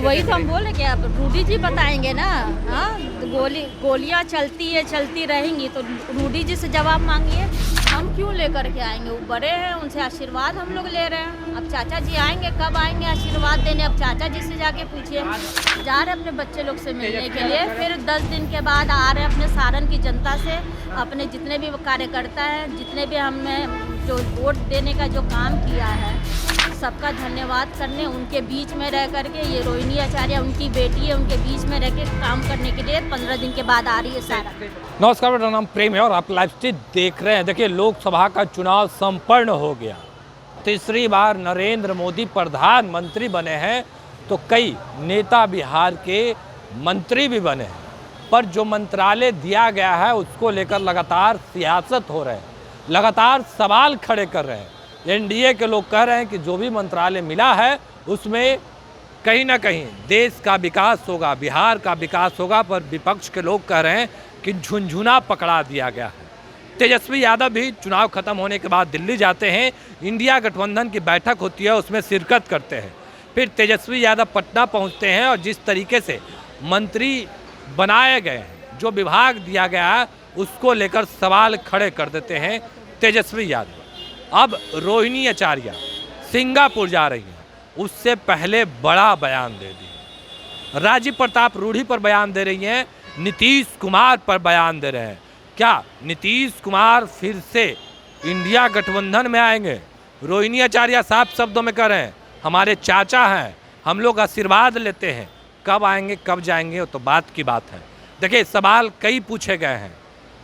वही तो हम बोले कि अब रूडी जी बताएंगे ना। हाँ, तो गोलियां चलती रहेंगी तो रूडी जी से जवाब मांगिए। हम क्यों लेकर के आएंगे? वो बड़े हैं, उनसे आशीर्वाद हम लोग ले रहे हैं। अब चाचा जी आएंगे, कब आएंगे आशीर्वाद देने? अब चाचा जी से जाके पूछिए। जा रहे अपने बच्चे लोग से मिलने के लिए, फिर 10 दिन के बाद आ रहे अपने सारण की जनता से, अपने जितने भी कार्यकर्ता हैं, जितने भी हमें जो वोट देने का जो काम किया है, सबका धन्यवाद करने, उनके बीच में रह करके, ये रोहिणी आचार्य उनकी बेटी है, उनके बीच में रह के काम करने के लिए 15 दिन के बाद आ रही है सारा। नमस्कार, मेरा नाम प्रेम है और आप लाइव स्ट्रीम देख रहे हैं। देखिए, लोकसभा का चुनाव संपन्न हो गया। तीसरी बार नरेंद्र मोदी प्रधानमंत्री बने हैं, तो कई नेता बिहार के मंत्री भी बने हैं, पर जो मंत्रालय दिया गया है उसको लेकर लगातार सियासत हो रहे हैं, लगातार सवाल खड़े कर रहे हैं। एनडीए के लोग कह रहे हैं कि जो भी मंत्रालय मिला है उसमें कहीं ना कहीं देश का विकास होगा, बिहार का विकास होगा, पर विपक्ष के लोग कह रहे हैं कि झुनझुना पकड़ा दिया गया है। तेजस्वी यादव भी चुनाव खत्म होने के बाद दिल्ली जाते हैं, इंडिया गठबंधन की बैठक होती है, उसमें शिरकत करते हैं। फिर तेजस्वी यादव पटना पहुंचते हैं और जिस तरीके से मंत्री बनाए गए हैं, जो विभाग दिया गया है, उसको लेकर सवाल खड़े कर देते हैं तेजस्वी यादव। अब रोहिणी आचार्य सिंगापुर जा रही हैं, उससे पहले बड़ा बयान दे दिया। राजीव प्रताप रूढ़ी पर बयान दे रही हैं, नीतीश कुमार पर बयान दे रहे हैं। क्या नीतीश कुमार फिर से इंडिया गठबंधन में आएंगे? रोहिणी आचार्य साफ शब्दों में कह रहे हैं, हमारे चाचा हैं, हम लोग आशीर्वाद लेते हैं। कब आएंगे, कब जाएंगे, वो तो बात की बात है। देखिए, सवाल कई पूछे गए हैं।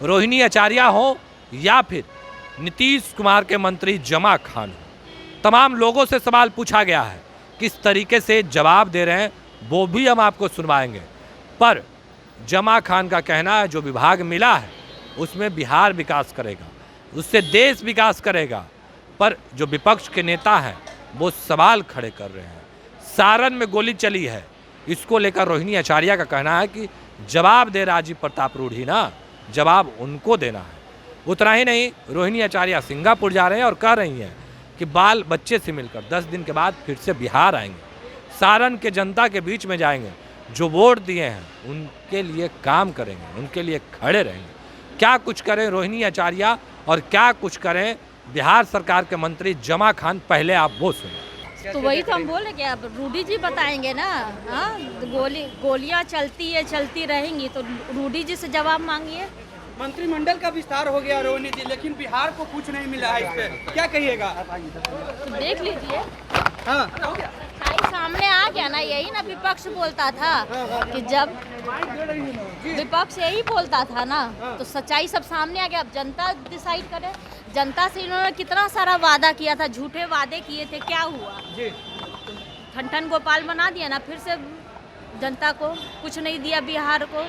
रोहिणी आचार्य हो या फिर नीतीश कुमार के मंत्री जमा खान हो, तमाम लोगों से सवाल पूछा गया है। किस तरीके से जवाब दे रहे हैं वो भी हम आपको सुनवाएंगे। पर जमा खान का कहना है, जो विभाग मिला है उसमें बिहार विकास करेगा, उससे देश विकास करेगा। पर जो विपक्ष के नेता हैं वो सवाल खड़े कर रहे हैं। सारण में गोली चली है, इसको लेकर रोहिणी आचार्य का कहना है कि जवाब दे राजीव प्रताप रूढ़ी ना, जवाब उनको देना है। उतना ही नहीं, रोहिणी आचार्य सिंगापुर जा रहे हैं और कह रही हैं कि बाल बच्चे से मिलकर 10 दिन के बाद फिर से बिहार आएंगे, सारण के जनता के बीच में जाएंगे, जो वोट दिए हैं उनके लिए काम करेंगे, उनके लिए खड़े रहेंगे। क्या कुछ करें रोहिणी आचार्य और क्या कुछ करें बिहार सरकार के मंत्री जमा खान, पहले आप वो सुनें। तो वही तो हम बोले कि अब रूडी जी बताएंगे ना। हाँ, गोलियां चलती रहेंगी तो रूडी जी से जवाब मांगिए। मंत्रिमंडल का विस्तार हो गया रोहिणी जी, लेकिन बिहार को कुछ नहीं मिला है, इस पे क्या कहिएगा? तो देख लीजिए, हाँ, सामने आ गया ना। यही ना विपक्ष बोलता था कि जब विपक्ष यही बोलता था ना, तो सच्चाई सब सामने आ गया। अब जनता डिसाइड करे। जनता से इन्होंने कितना सारा वादा किया था, झूठे वादे किए थे, क्या हुआ? ठन गोपाल बना दिया ना, फिर से जनता को कुछ नहीं दिया बिहार को।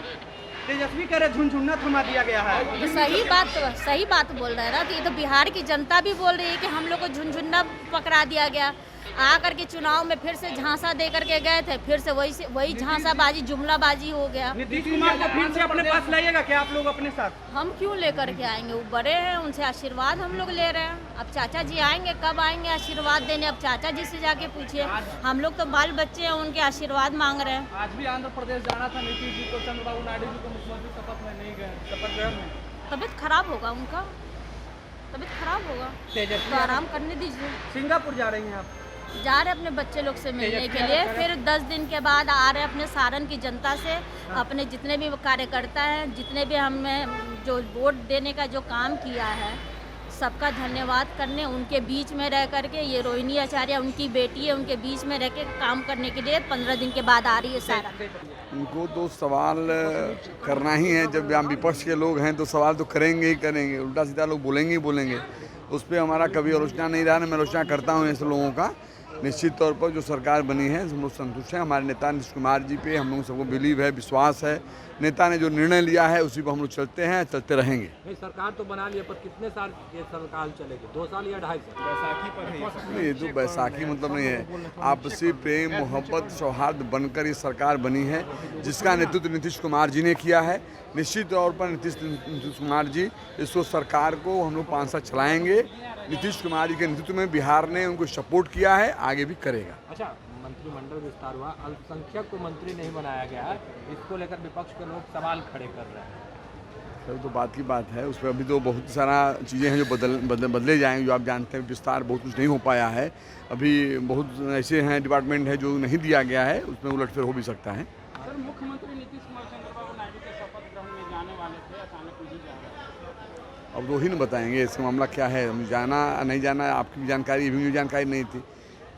तेजस्वी करे झुनझुना थमा दिया गया है। तो सही बात बोल रहे हैं ना। तो ये तो बिहार की जनता भी बोल रही है कि हम लोग को झुनझुना पकड़ा दिया गया। आकर के चुनाव में फिर से झांसा दे करके गए थे, फिर से वही झांसाबाजी, जुमलाबाजी हो गया। नीतीश कुमार को फिर से अपने पास लाइएगा क्या आप लोग अपने साथ? हम क्यों लेकर के आएंगे? वो बड़े हैं, उनसे आशीर्वाद हम लोग ले रहे हैं। अब चाचा जी आएंगे, कब आएंगे आशीर्वाद देने? अब चाचा जी से जाके पूछिए। हम लोग तो बाल बच्चे हैं, उनके आशीर्वाद मांग रहे हैं। आज भी आंध्र प्रदेश जाना था नीतीश जी को, चंद्रबाबू नायडू जी को मुख्यमंत्री शपथ में नहीं गए, शपथ ग्रहण में। तबीयत खराब होगा उनका, तबीयत खराब होगा, तो आराम करने दीजिए। सिंगापुर जा रही हैं आप? जा रहे अपने बच्चे लोग से मिलने के लिए, फिर 10 दिन के बाद आ रहे अपने सारण की जनता से, अपने जितने भी कार्यकर्ता हैं, जितने भी हमें जो वोट देने का जो काम किया है, सबका धन्यवाद करने, उनके बीच में रह करके, ये रोहिणी आचार्य उनकी बेटी है, उनके बीच में रह के काम करने के लिए 15 दिन के बाद आ रही है सारण। उनको तो सवाल करना ही है। जब हम विपक्ष के लोग हैं तो सवाल तो करेंगे ही करेंगे, उल्टा सीधा लोग बोलेंगे ही बोलेंगे। उस पर हमारा कभी आलोचना नहीं रहा, मैं आलोचना करता हूँ ऐसे लोगों का। निश्चित तौर पर जो सरकार बनी है हम लोग संतुष्ट हैं। हमारे नेता नीतीश कुमार जी पे हम लोग सबको बिलीव है, विश्वास है। नेता ने जो निर्णय लिया है उसी पर हम लोग चलते हैं, चलते रहेंगे। नहीं, सरकार तो बना लिया, पर कितने साल ये सरकार चलेगी? 2 साल या 2.5 साल? नहीं, ये तो बैसाखी मतलब नहीं है। आपसी प्रेम, मोहब्बत, सौहार्द बनकर ये सरकार बनी है, जिसका नेतृत्व नीतीश कुमार जी ने किया है। निश्चित तौर पर नीतीश कुमार जी इसको सरकार को हम लोग 5 साल चलाएंगे। नीतीश कुमार जी के नेतृत्व में बिहार ने उनको सपोर्ट किया है, आगे भी करेगा। अच्छा, मंत्रिमंडल विस्तार हुआ, अल्पसंख्यक को मंत्री नहीं बनाया गया है, इसको लेकर विपक्ष के लोग सवाल खड़े कर रहे हैं। सर तो बात की बात है, उसमें अभी तो बहुत सारा चीज़ें हैं जो बदले जाएंगे। जो आप जानते हैं विस्तार बहुत कुछ नहीं हो पाया है, अभी बहुत ऐसे हैं डिपार्टमेंट है जो नहीं दिया गया है, उसमें उलटफेर हो भी सकता है। सर मुख्यमंत्री नीतीश कुमार चंद्रबाबू नायडू के शपथ ग्रहण में जाने वाले थे, अचानक नहीं जा रहे। अब वो ही नहीं बताएंगे इसका मामला क्या है, हम जाना नहीं जाना आपकी भी जानकारी, ये भी मुझे जानकारी नहीं थी।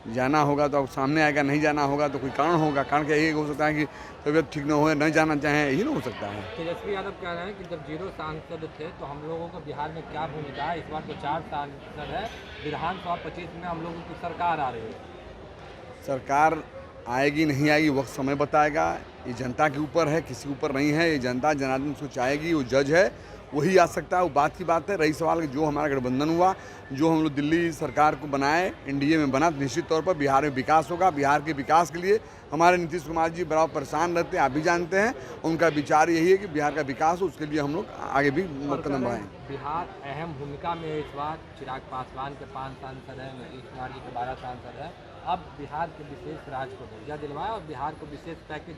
जाना होगा तो अब सामने आएगा, नहीं जाना होगा तो कोई कारण होगा। कारण क्या यही हो सकता है कि तबीयत ठीक न हो, नहीं जाना चाहें, यही ना हो सकता है। तेजस्वी यादव कह रहे हैं कि जब 0 सांसद थे तो हम लोगों को बिहार में क्या भूमिका है, इस बार तो 4 सांसद है, विधानसभा 25 में हम लोगों की सरकार आ रही है। सरकार आएगी नहीं आएगी वक्त समय बताएगा, ये जनता के ऊपर है, किसी के ऊपर नहीं है। ये जनता जनार्दन उसको चाहेगी, वो जज है, वही आ सकता है। वो बात की बात है। रही सवाल कि जो हमारा गठबंधन हुआ, जो हम लोग दिल्ली सरकार को बनाए, एनडीए में बना, तो निश्चित तौर पर बिहार में विकास होगा। बिहार के विकास के लिए हमारे नीतीश कुमार जी बड़ा परेशान रहते हैं, आप भी जानते हैं। उनका विचार यही है कि बिहार का विकास हो, उसके लिए हम लोग आगे भी कदम बढ़ाएं। बिहार अहम भूमिका में इस बार चिराग पासवान के 5 सांसद हैं, नीतीश कुमार जी के 12 सांसद हैं। अब बिहार के विशेष राज्य को दर्जा दिलवाया और बिहार को विशेष पैकेज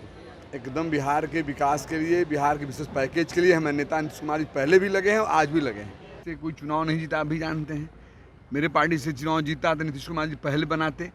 एकदम बिहार के विकास के लिए, बिहार के विशेष पैकेज के लिए हमारे नेता नीतीश कुमार जी पहले भी लगे हैं और आज भी लगे हैं। कोई चुनाव नहीं जीता, आप भी जानते हैं। मेरे पार्टी से चुनाव जीता तो नीतीश कुमार जी पहले बनाते।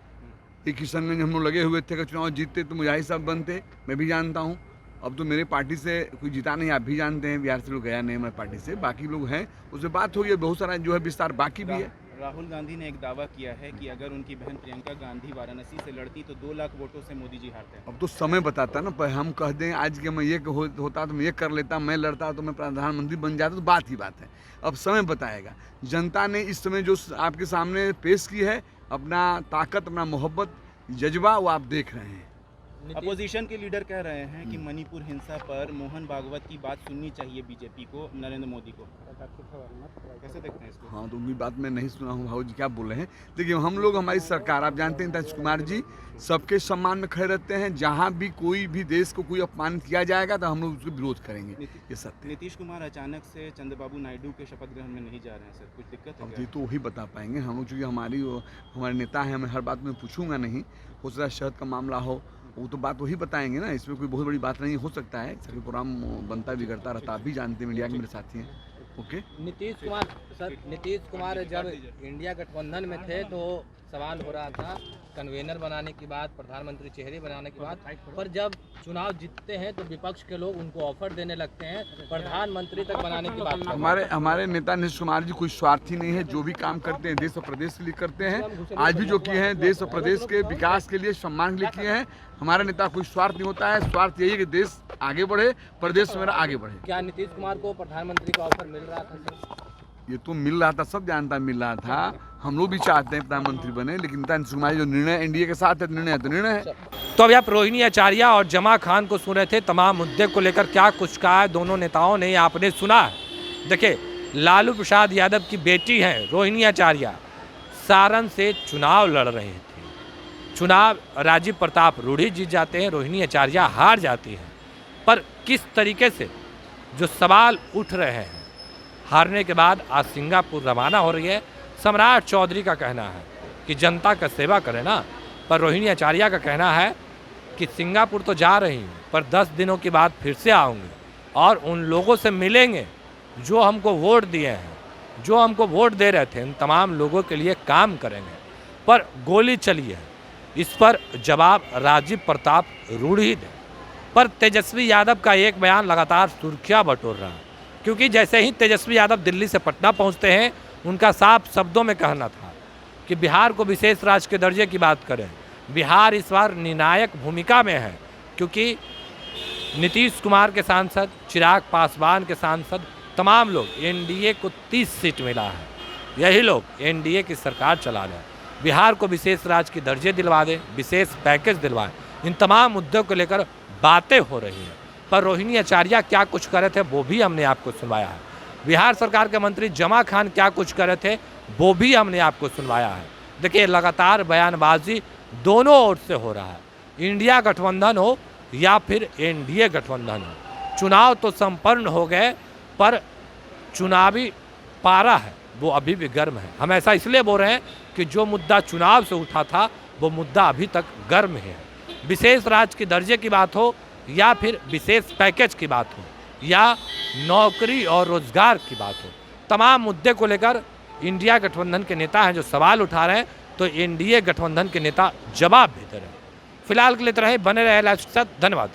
ये किशनगंज हम लोग लगे हुए थे कि चुनाव जीतते तो मुझे ही सब बनते, मैं भी जानता हूँ। अब तो मेरे पार्टी से कोई जीता नहीं, आप भी जानते हैं। बिहार से लोग गया नहीं हमारे पार्टी से, बाकी लोग हैं, उससे बात हो गई। बहुत सारा जो है विस्तार बाकी भी है। राहुल गांधी ने एक दावा किया है कि अगर उनकी बहन प्रियंका गांधी वाराणसी से लड़ती तो 2 लाख वोटों से मोदी जी हारते हैं। अब तो समय बताता ना, पर हम कह दें आज के मैं ये होता तो मैं ये कर लेता, मैं लड़ता तो मैं प्रधानमंत्री बन जाता, तो बात ही बात है। अब समय बताएगा। जनता ने इस समय जो आपके सामने पेश की है, अपना ताकत, अपना मोहब्बत, जज्बा, वो आप देख रहे हैं। अपोजिशन के लीडर कह रहे हैं कि मणिपुर हिंसा पर मोहन भागवत की बात सुननी चाहिए बीजेपी को, नरेंद्र मोदी को। कैसे देखते हैं इसको? हाँ, तो उनकी बात मैं नहीं सुना हूँ भाव जी क्या बोल रहे हैं। देखिए हम लोग, हमारी सरकार, आप जानते हैं नीतीश कुमार जी सबके सम्मान में खड़े रहते हैं। जहाँ भी कोई भी देश को कोई अपमानित किया जाएगा तो हम लोग उसका विरोध करेंगे, ये सत्य। नीतीश कुमार अचानक से चंद्रबाबू नायडू के शपथ ग्रहण में नहीं जा रहे हैं सर, कुछ दिक्कत है अब क्या? ये तो वही बता पाएंगे हम लोग, चूँकि हमारे नेता हैं, मैं हर बात में पूछूंगा नहीं। हो सकता है शहद का मामला हो, वो तो बात वही बताएंगे ना, इसमें कोई बहुत बड़ी बात नहीं हो सकता है। सभी प्रोग्राम बनता बिगड़ता रहता, आप भी जानते हैं, मीडिया के मेरे साथी हैं। ओके। नीतीश कुमार जब इंडिया गठबंधन में थे तो सवाल हो रहा था कन्वेनर बनाने की बात, प्रधानमंत्री चेहरे बनाने की बात, पर जब चुनाव जीतते हैं तो विपक्ष के लोग उनको ऑफर देने लगते हैं, प्रधानमंत्री तक बनाने की बात। हमारे नेता नीतीश कुमार जी कोई स्वार्थी नहीं है। जो भी काम करते हैं देश और प्रदेश के लिए करते हैं। आज भी जो किए हैं देश और प्रदेश के विकास के लिए, सम्मान के लिए किए हैं। हमारा नेता कोई स्वार्थ नहीं होता है। स्वार्थ यही है कि देश आगे बढ़े, प्रदेश मेरा आगे बढ़े। क्या नीतीश कुमार को प्रधानमंत्री का ऑफर मिल रहा था सर? ये तो मिल रहा था, सब जानता मिल रहा था। हम लोग भी चाहते हैं प्रधानमंत्री बने, लेकिन नीतीश कुमार जो निर्णय एनडीए के साथ है, निर्णय है तो निर्णय है। तो अभी आप रोहिणी आचार्य और जमा खान को सुन रहे थे। तमाम मुद्दे को लेकर क्या कुछ कहा है दोनों नेताओं ने, आपने सुना। देखिए, लालू प्रसाद यादव की बेटी हैं रोहिणी आचार्य, सारण से चुनाव लड़ रहे थे। चुनाव राजीव प्रताप रूढ़ी जीत जाते हैं, रोहिणी आचार्य हार जाती हैं। पर किस तरीके से जो सवाल उठ रहे हैं, हारने के बाद आज सिंगापुर रवाना हो रही है। सम्राट चौधरी का कहना है कि जनता का सेवा करें ना, पर रोहिणी आचार्य का कहना है कि सिंगापुर तो जा रही हूँ, पर 10 दिनों के बाद फिर से आऊँगी और उन लोगों से मिलेंगे जो हमको वोट दिए हैं, जो हमको वोट दे रहे थे, उन तमाम लोगों के लिए काम करेंगे। पर गोली चली है, इस पर जवाब राजीव प्रताप रूढ़ी दे। पर तेजस्वी यादव का एक बयान लगातार सुर्खियां बटोर रहा है, क्योंकि जैसे ही तेजस्वी यादव दिल्ली से पटना पहुंचते हैं, उनका साफ शब्दों में कहना था कि बिहार को विशेष राज्य के दर्जे की बात करें। बिहार इस बार निर्णायक भूमिका में है, क्योंकि नीतीश कुमार के सांसद, चिराग पासवान के सांसद, तमाम लोग, एनडीए को 30 सीट मिला है, यही लोग एनडीए की सरकार चला रहे हैं। बिहार को विशेष राज्य की दर्जे दिलवा दें, विशेष पैकेज दिलवाएं, इन तमाम मुद्दों को लेकर बातें हो रही हैं। पर रोहिणी आचार्य क्या कुछ कर रहे थे वो भी हमने आपको सुनवाया है। बिहार सरकार के मंत्री जमा खान क्या कुछ कर रहे थे वो भी हमने आपको सुनवाया है। देखिए, लगातार बयानबाजी दोनों ओर से हो रहा है। इंडिया गठबंधन हो या फिर एनडीए गठबंधन हो, चुनाव तो संपन्न हो गए, पर चुनावी पारा है वो अभी भी गर्म है। हम ऐसा इसलिए बोल रहे हैं कि जो मुद्दा चुनाव से उठा था वो मुद्दा अभी तक गर्म है। विशेष राज्य के दर्जे की बात हो या फिर विशेष पैकेज की बात हो या नौकरी और रोजगार की बात हो, तमाम मुद्दे को लेकर इंडिया गठबंधन के नेता हैं जो सवाल उठा रहे हैं, तो एनडीए गठबंधन के नेता जवाब भी दे रहे हैं। फिलहाल के लिए इतना ही, बने रहे लाइव के साथ। धन्यवाद।